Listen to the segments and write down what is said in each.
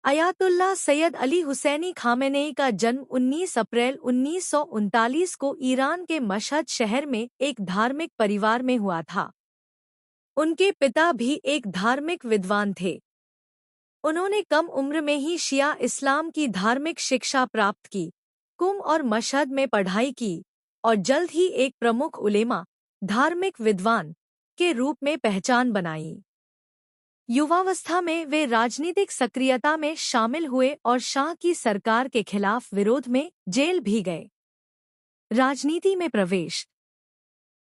Ayatollah Syed Ali Husaini Khamenei का जन्म 19 अप्रैल 1939 को ईरान के मशहद शहर में एक धार्मिक परिवार में हुआ था। उनके पिता भी एक धार्मिक विद्वान थे। उन्होंने कम उम्र में ही शिया इस्लाम की धार्मिक शिक्षा प्राप्त की, कुम और मशहद में पढ़ाई की और जल्द ही एक प्रमुख उलेमा, धार्मिक विद्वान के रूप में पहचान बनाई। युवावस्था में वे राजनीतिक सक्रियता में शामिल हुए और शाह की सरकार के खिलाफ विरोध में जेल भी गए। राजनीति में प्रवेश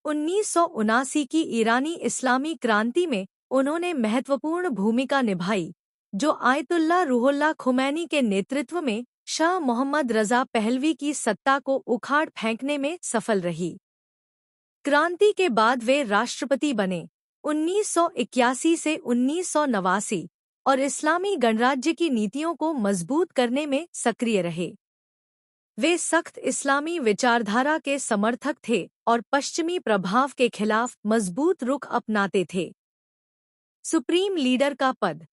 1979 की ईरानी इस्लामी क्रांति में उन्होंने महत्वपूर्ण भूमिका निभाई, जो आयतुल्ला रूहुल्लाह खुमैनी के नेतृत्व में शाह मोहम्मद रज़ा पहलवी की सत्ता को उखाड़ फेंकने में सफल रही। क्रांति के बाद वे राष्ट्रपति बने 1981 से 1989 और इस्लामी गणराज्य की नीतियों को मजबूत करने में सक्रिय रहे। वे सख्त इस्लामी विचारधारा के समर्थक थे और पश्चिमी प्रभाव के खिलाफ मजबूत रुख अपनाते थे। सुप्रीम लीडर का पद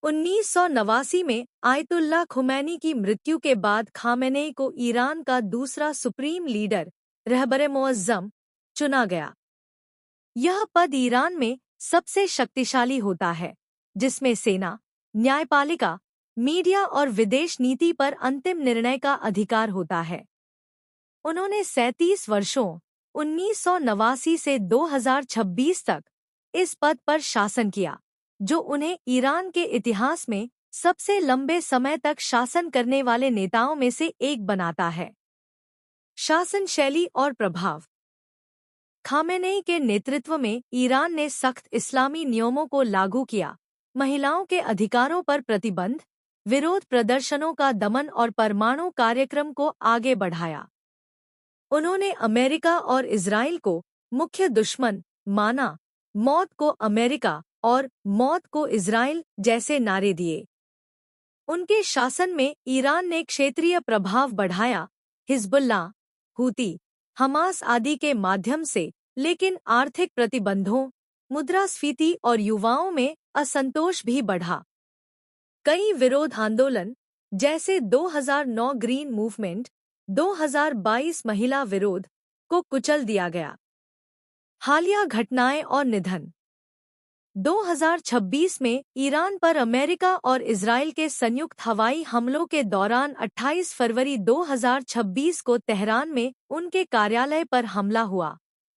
1989 में आयतुल्ला खुमैनी की मृत्यु के बाद खामेनेई को ईरान का दूसरा सुप्रीम लीडर रहबर-ए-मुअज़्ज़म चुना गया। यह पद ईरान में सबसे शक्तिशाली होता है, जिसमें सेना, न्यायपालिका, मीडिया और विदेश नीति पर अंतिम निर्णय का अधिकार होता है। उन्होंने 37 वर्षों 1989 से 2026 तक इस पद पर शासन किया, जो उन्हें ईरान के इतिहास में सबसे लंबे समय तक शासन करने वाले नेताओं में से एक बनाता है। शासन शैली और प्रभाव खामेनेई के नेतृत्व में ईरान ने सख्त इस्लामी नियमों को लागू किया, महिलाओं के अधिकारों पर प्रतिबंध, विरोध प्रदर्शनों का दमन और परमाणु कार्यक्रम को आगे बढ़ाया। उन्होंने अमेरिका और इजराइल को मुख्य दुश्मन माना, मौत को अमेरिका और मौत को इजराइल जैसे नारे दिए। उनके शासन में ईरान ने क्षेत्रीय प्रभाव बढ़ाया, हिज़्बुल्लाह, हूती, हमास आदि के माध्यम से, लेकिन आर्थिक प्रतिबंधों, मुद्रास्फीति और युवाओं में असंतोष भी बढ़ा। कई विरोध आंदोलन, जैसे 2009 ग्रीन मूवमेंट, 2022 महिला विरोध, को कुचल दिया गया। हालिया घटनाएं और निधन 2026 में ईरान पर अमेरिका और इजराइल के संयुक्त हवाई हमलों के दौरान 28 फरवरी 2026 को तेहरान में उनके कार्यालय पर हमला हुआ,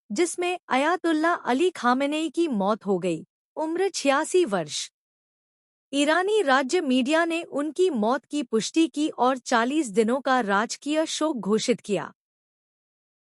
जिसमें अयातुल्ला अली खामेनेई की मौत हो गई, उम्र 86 वर्ष। ईरानी राज्य मीडिया ने उनकी मौत की पुष्टि की और 40 दिनों का राजकीय शोक घोषित किया।